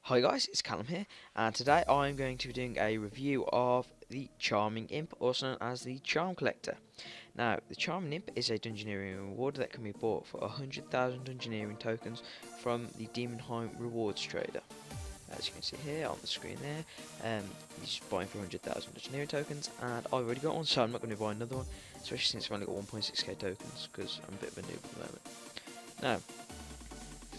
Hi guys, it's Callum here, and today I'm going to be doing a review of the Charming Imp, also known as the Charm Collector. Now, the Charming Imp is a Dungeoneering reward that can be bought for 100,000 Dungeoneering tokens from the Demonheim rewards trader. As you can see here on the screen there, he's just buying for 100,000 Dungeoneering tokens, and I've already got one, so I'm not going to buy another one, especially since I've only got 1.6k tokens, because I'm a bit of a noob at the moment. Now,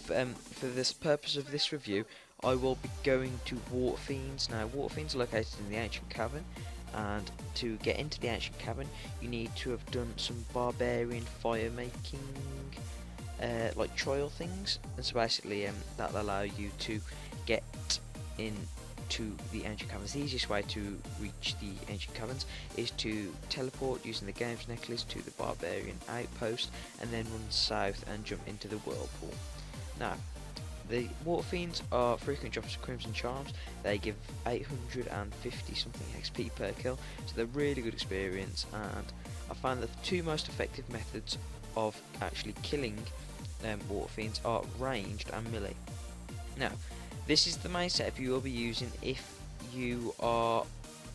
for this purpose of this review, I will be going to Water Fiends. Now, Water Fiends are located in the Ancient Cavern, and to get into the Ancient Cavern, you need to have done some barbarian fire making, like trial things. And so basically, that'll allow you to get into the Ancient Caverns. The easiest way to reach the Ancient Caverns is to teleport using the Games Necklace to the Barbarian Outpost, and then run south and jump into the Whirlpool. Now, the Water Fiends are frequent drops of Crimson Charms. They give 850 something XP per kill, so they're really good experience, and I find that the two most effective methods of actually killing Water Fiends are ranged and melee. Now, this is the main setup you will be using if you are,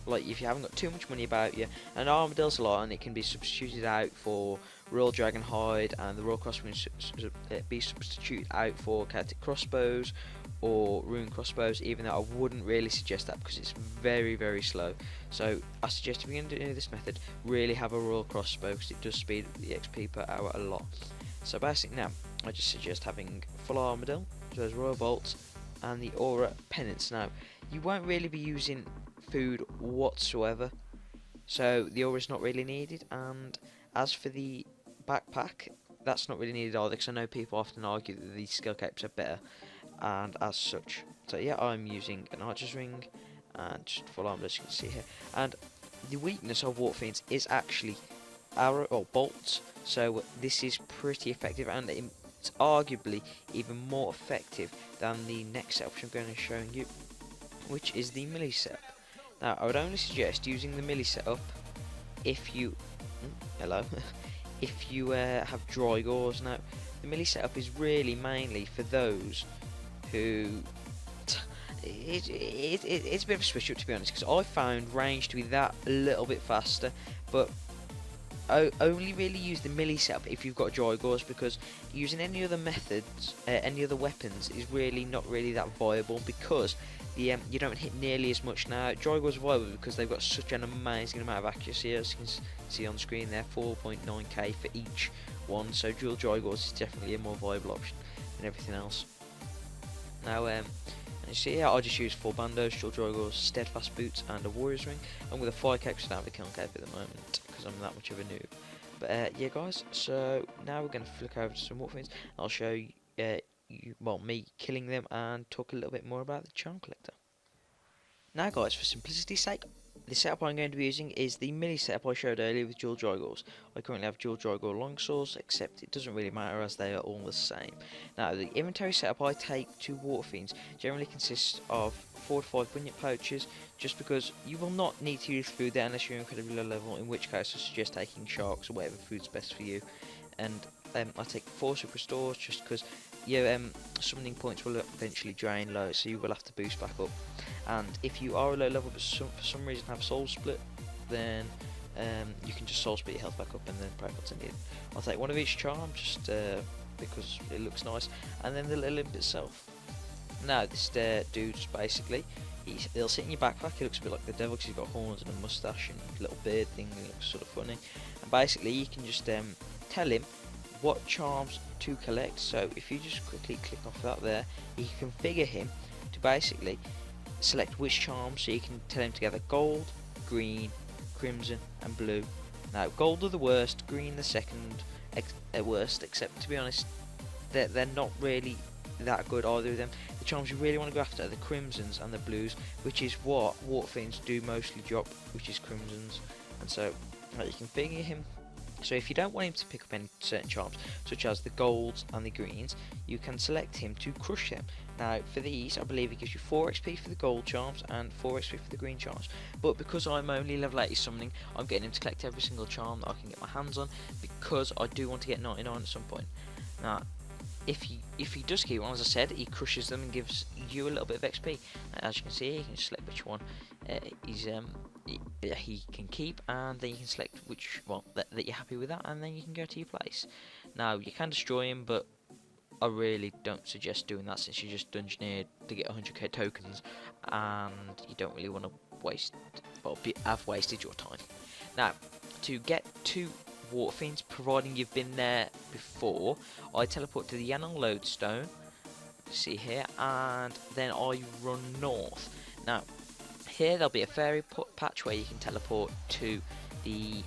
like, if you haven't got too much money about you. And Armadale's a lot, and it can be substituted out for Royal Dragon Hide, and the Royal Crossbow can be substituted out for Chaotic Crossbows or Rune Crossbows, even though I wouldn't really suggest that because it's very, very slow. So I suggest if you're going to do this method, really have a Royal Crossbow because it does speed up the XP per hour a lot. So basically now, I just suggest having full Armadale, those Royal Bolts, and the Aura Penance. Now, you won't really be using food whatsoever, so the aura is not really needed. And as for the backpack, that's not really needed either, because I know people often argue that these skill capes are better, and as such. So yeah, I'm using an archer's ring and just full armor, as you can see here. And the weakness of Water Fiends is actually arrow or bolts, so this is pretty effective, and it's arguably even more effective than the next setup which I'm going to be showing you, which is the melee setup. Now, I would only suggest using the melee setup if you if you have dry gauze. Now, the melee setup is really mainly for those who it's a bit of a switch up, to be honest, because I found range to be that a little bit faster, but only really use the melee setup if you've got dry gauze, because using any other methods, any other weapons is really not really that viable, because the you don't hit nearly as much. Now, dry gauze is viable because they've got such an amazing amount of accuracy, as you can see on screen there, 4.9k for each one. So dual dry gauze is definitely a more viable option than everything else. Now, and you see here, I just use 4 bandos, dual dry gauze, steadfast boots, and a warrior's ring. I'm with a 5 cape, so I don't have a kiln cape at the moment because I'm that much of a noob. But yeah, guys. So now we're going to flick over to some Water Fiends. I'll show you. Me killing them, and talk a little bit more about the Charm Collector. Now guys, for simplicity's sake, the setup I'm going to be using is the melee setup I showed earlier with dual dry gauze. I currently have dual dry gauze longswords, except it doesn't really matter as they are all the same. Now, the inventory setup I take to Water Fiends generally consists of 4 to 5 bunyip pouches, just because you will not need to use food there unless you're incredibly low level, in which case I suggest taking sharks or whatever food's best for you. And I take 4 super stores just because your summoning points will eventually drain low, so you will have to boost back up. And if you are a low level but for some reason have soul split, then you can just soul split your health back up and then pray what's needed. I'll take 1 of each charm just because it looks nice, and then the little imp itself. Now, this dude's basically, he'll sit in your backpack. He looks a bit like the devil because he's got horns and a moustache and a little beard thing, and he looks sort of funny. And basically you can just tell him what charms to collect. So if you just quickly click off that there, you can configure him to basically select which charms, so you can tell him to gather gold, green, crimson and blue. Now, gold are the worst, green the second worst, except to be honest they're not really that good, either of them. The charms you really want to go after are the crimsons and the blues, which is what Water Fiends do mostly drop, which is crimsons. And so you can configure him. So if you don't want him to pick up any certain charms, such as the golds and the greens, you can select him to crush them. Now, for these, I believe it gives you 4 XP for the gold charms and 4 XP for the green charms. But because I'm only level 80 summoning, I'm getting him to collect every single charm that I can get my hands on, because I do want to get 99 at some point. Now, if he does keep one, as I said, he crushes them and gives you a little bit of XP. As you can see, you can select which one he can keep, and then you can select which one that you're happy with that, and then you can go to your place. Now you can destroy him, but I really don't suggest doing that since you just dungeoneered to get 100k tokens, and you don't really want to waste, well, have wasted your time. Now, to get to Water Fiends, providing you've been there before, I teleport to the Yannon Lodestone, see here, and then I run north. Now, here there'll be a fairy patch where you can teleport to the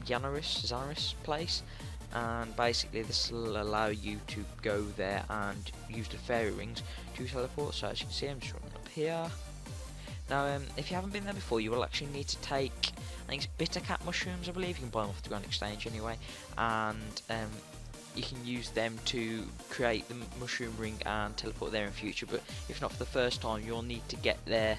Xanaris place, and basically this will allow you to go there and use the fairy rings to teleport. So as you can see, I'm just running up here. Now, if you haven't been there before, you will actually need to take, I think it's bitter cat mushrooms, I believe. You can buy them off the Grand Exchange anyway, and you can use them to create the mushroom ring and teleport there in future. But if not for the first time, you'll need to get there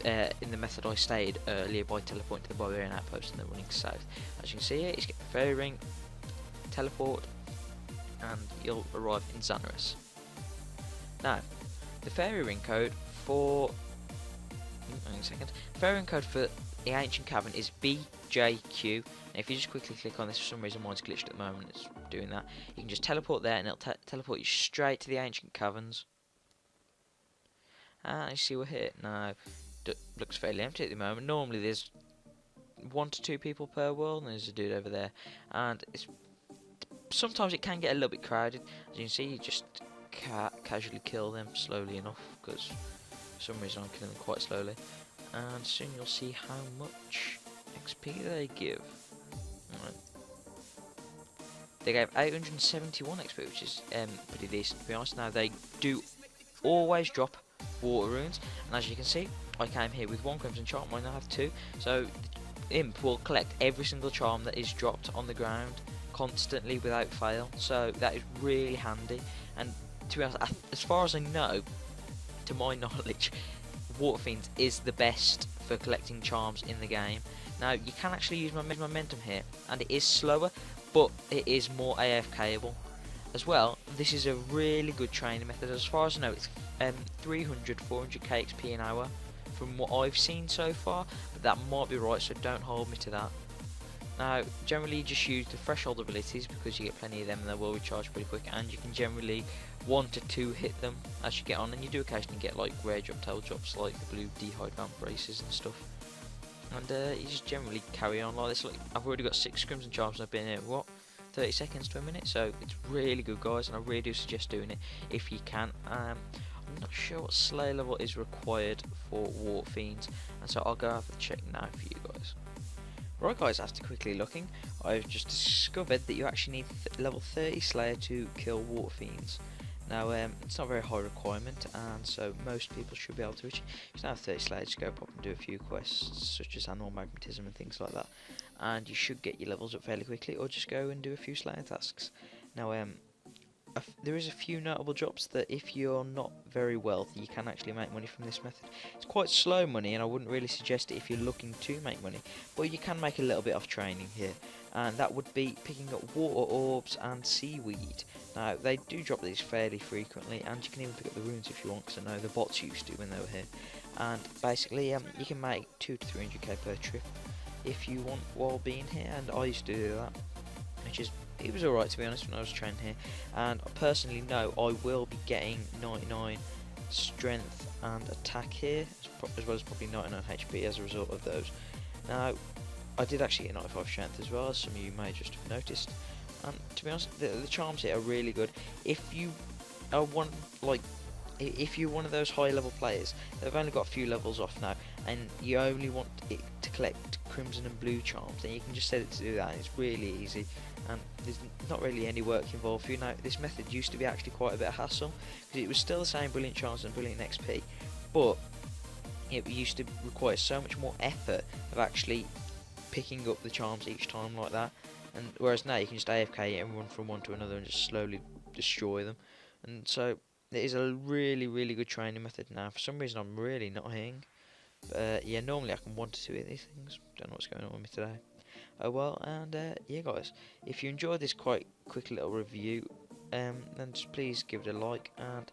in the method I stated earlier by teleporting to the Barbarian Outpost and then running south. As you can see here, you get the fairy ring, teleport, and you'll arrive in Xanaris. Now, the fairy ring code for fairy ring code for the ancient cavern is BJQ. And if you just quickly click on this, for some reason mine's glitched at the moment, it's doing that. You can just teleport there, and it'll teleport you straight to the ancient caverns. And you see we're here now. Looks fairly empty at the moment. Normally there's 1 to 2 people per world, and there's a dude over there, and it's sometimes it can get a little bit crowded. As you can see, you just casually kill them slowly enough, because for some reason I'm killing them quite slowly, and soon you'll see how much XP they give. Right. They gave 871 XP, which is pretty decent to be honest. Now they do always drop water runes, and as you can see, I came here with 1 crimson charm, I now have 2, so the imp will collect every single charm that is dropped on the ground constantly without fail, so that is really handy. And to be honest, as far as I know, to my knowledge, Water Fiends is the best for collecting charms in the game. Now you can actually use momentum here, and it is slower, but it is more AFKable as well. This is a really good training method. As far as I know, it's 300, 400k XP an hour from what I've seen so far, but that might be right, so don't hold me to that. Now, generally just use the threshold abilities because you get plenty of them and they will recharge pretty quick, and you can generally 1 to 2 hit them as you get on, and you do occasionally get like rare drop tail drops like the blue D-hide vamp braces and stuff. And you just generally carry on like this. Like, I've already got 6 crimson charms and I've been here, what, 30 seconds to a minute, so it's really good guys, and I really do suggest doing it if you can. I'm not sure what Slayer level is required for Water Fiends, and so I'll go have a check now for you guys. Right guys, after quickly looking, I've just discovered that you actually need level 30 Slayer to kill Water Fiends. Now, it's not a very high requirement, and so most people should be able to reach it. You can have 30 Slayer, just go pop and do a few quests, such as Animal Magnetism and things like that, and you should get your levels up fairly quickly, or just go and do a few Slayer tasks. Now, there is a few notable drops that if you're not very wealthy, you can actually make money from this method. It's quite slow money, and I wouldn't really suggest it if you're looking to make money, but you can make a little bit of training here, and that would be picking up water orbs and seaweed. Now, they do drop these fairly frequently, and you can even pick up the runes if you want, because I know the bots used to when they were here. And basically, you can make 2 to 300k per trip if you want while being here, and I used to do that, which is, it was alright to be honest when I was training here. And I personally know I will be getting 99 strength and attack here, as well as probably 99 HP as a result of those. Now, I did actually get 95 strength as well, as some of you may just have noticed. And to be honest, the charms here are really good. If you are if you're one of those high level players, they've only got a few levels off now, and you only want it to collect crimson and blue charms, then you can just set it to do that, and it's really easy, and there's not really any work involved for you. Now, this method used to be actually quite a bit of hassle, because it was still the same brilliant charms and brilliant XP, but it used to require so much more effort of actually picking up the charms each time like that, and whereas now you can just AFK and run from one to another and just slowly destroy them. And so it is a really, really good training method. Now, for some reason I'm really not hitting, but yeah, normally I can 1 to 2 hit these things. Don't know what's going on with me today. Oh well, and yeah guys, if you enjoyed this quite quick little review then just please give it a like. And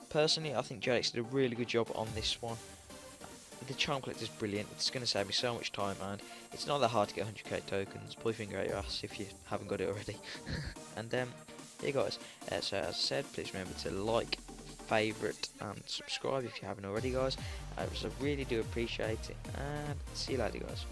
personally, I think Alex did a really good job on this one. The charm collector is brilliant. It's going to save me so much time, and it's not that hard to get 100k tokens. Pull your finger out your ass if you haven't got it already. And yeah, guys. So as I said, please remember to like, favourite, and subscribe if you haven't already, guys. I really do appreciate it. And see you later, guys.